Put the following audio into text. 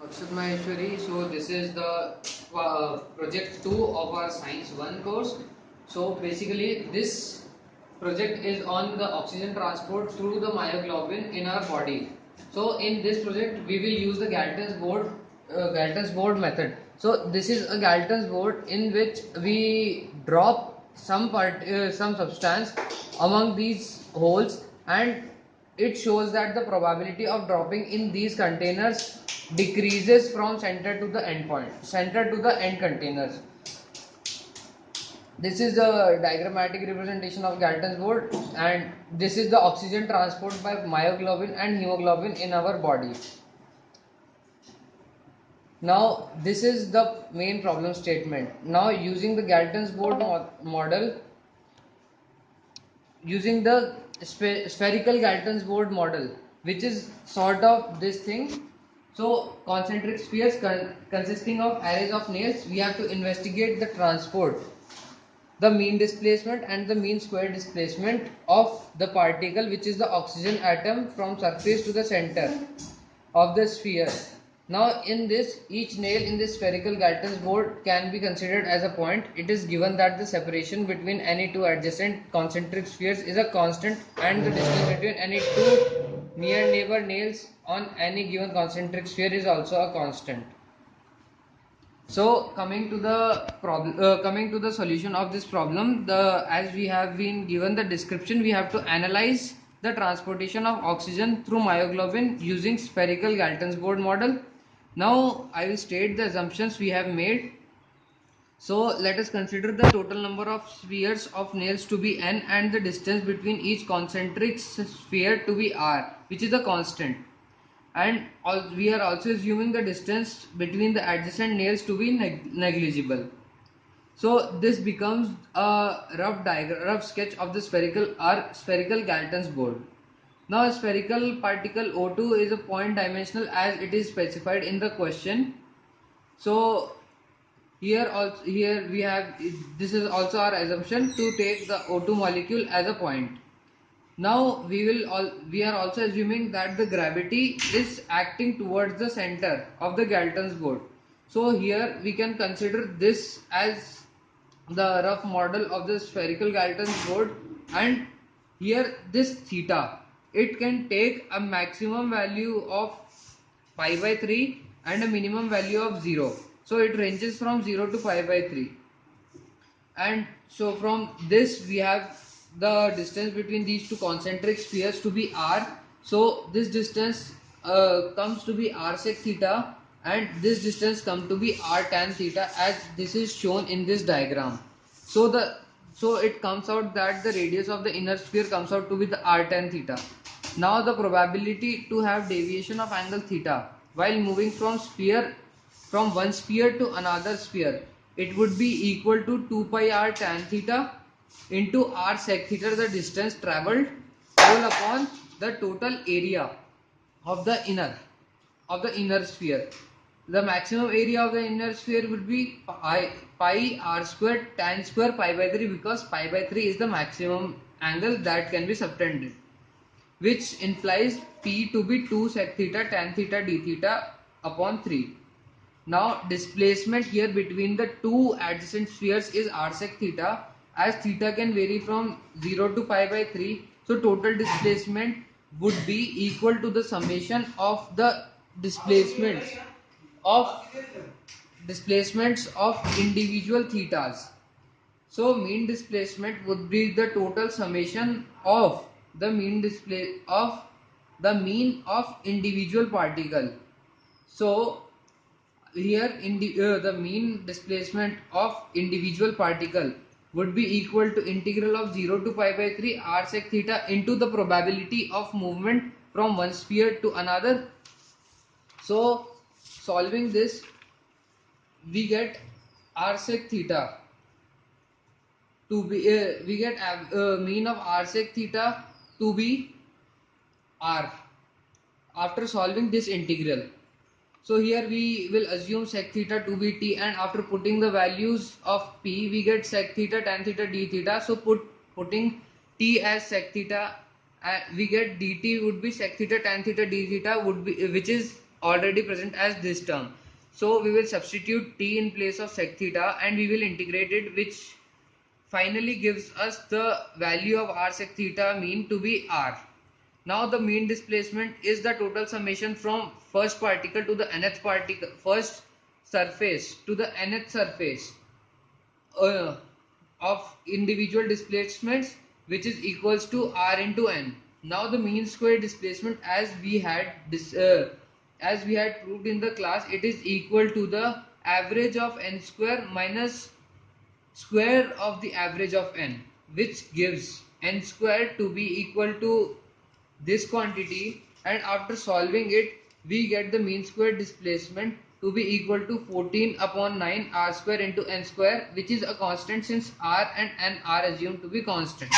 Akshat Maheshwari. So this is the project 2 of our Science 1 course. So basically this project is on the oxygen transport through the myoglobin in our body. So in this project we will use the Galton's board method. So this is a Galton's board in which we drop some substance among these holes, and it shows that the probability of dropping in these containers decreases from center to the end containers. This is the diagrammatic representation of Galton's board, and this is the oxygen transport by myoglobin and hemoglobin in our body. Now this is the main problem statement. Now using the Galton's board model, using the spherical Galton's board model, which is sort of this thing. So concentric spheres consisting of arrays of nails, we have to investigate the transport, the mean displacement and the mean square displacement of the particle, which is the oxygen atom, from surface to the center of the sphere. Now in this, each nail in this spherical Galton's board can be considered as a point. It is given that the separation between any two adjacent concentric spheres is a constant, and the distance between any two near neighbor nails on any given concentric sphere is also a constant. So coming to the solution of this problem, as we have been given the description, we have to analyze the transportation of oxygen through myoglobin using spherical Galton's board model. Now I will state the assumptions we have made. So let us consider the total number of spheres of nails to be n and the distance between each concentric sphere to be r, which is a constant. And we are also assuming the distance between the adjacent nails to be negligible. So this becomes a rough sketch of the spherical Galton's board. Now a spherical particle O2 is a point dimensional as it is specified in the question. So here we have, this is also our assumption to take the O2 molecule as a point. Now we are also assuming that the gravity is acting towards the center of the Galton's board. So here we can consider this as the rough model of the spherical Galton's board, and here this theta, it can take a maximum value of pi by 3 and a minimum value of 0. So it ranges from 0 to pi by 3. And so from this we have the distance between these two concentric spheres to be r. So this distance comes to be r sec theta, and this distance comes to be r tan theta, as this is shown in this diagram. So it comes out that the radius of the inner sphere comes out to be the r tan theta. Now the probability to have deviation of angle theta while moving from one sphere to another sphere, it would be equal to 2 pi r tan theta into r sec theta, the distance travelled, whole upon the total area of the inner sphere. The maximum area of the inner sphere would be pi r square tan square pi by 3, because pi by 3 is the maximum angle that can be subtended, which implies P to be 2 sec theta tan theta d theta upon 3. Now displacement here between the two adjacent spheres is r sec theta, as theta can vary from 0 to pi by 3. So total displacement would be equal to the summation of the of displacements of individual thetas. So mean displacement would be the total summation of the mean of individual particle. So here the mean displacement of individual particle would be equal to integral of 0 to pi by 3 r sec theta into the probability of movement from one sphere to another. So solving this, we get r sec theta to be we get mean of r sec theta to be r after solving this integral. So here we will assume sec theta to be t, and after putting the values of p, we get sec theta tan theta d theta. So putting t as sec theta, we get dt would be sec theta tan theta d theta would be, which is already present as this term. So we will substitute t in place of sec theta and we will integrate it, which finally gives us the value of r sec theta mean to be r. Now the mean displacement is the total summation from first particle to the nth particle, first surface to the nth surface uh, of individual displacements, which is equals to r into n. Now the mean square displacement, as we had proved in the class, it is equal to the average of n square minus square of the average of n, which gives n square to be equal to this quantity, and after solving it we get the mean square displacement to be equal to 14 upon 9 r square into n square, which is a constant since r and n are assumed to be constant.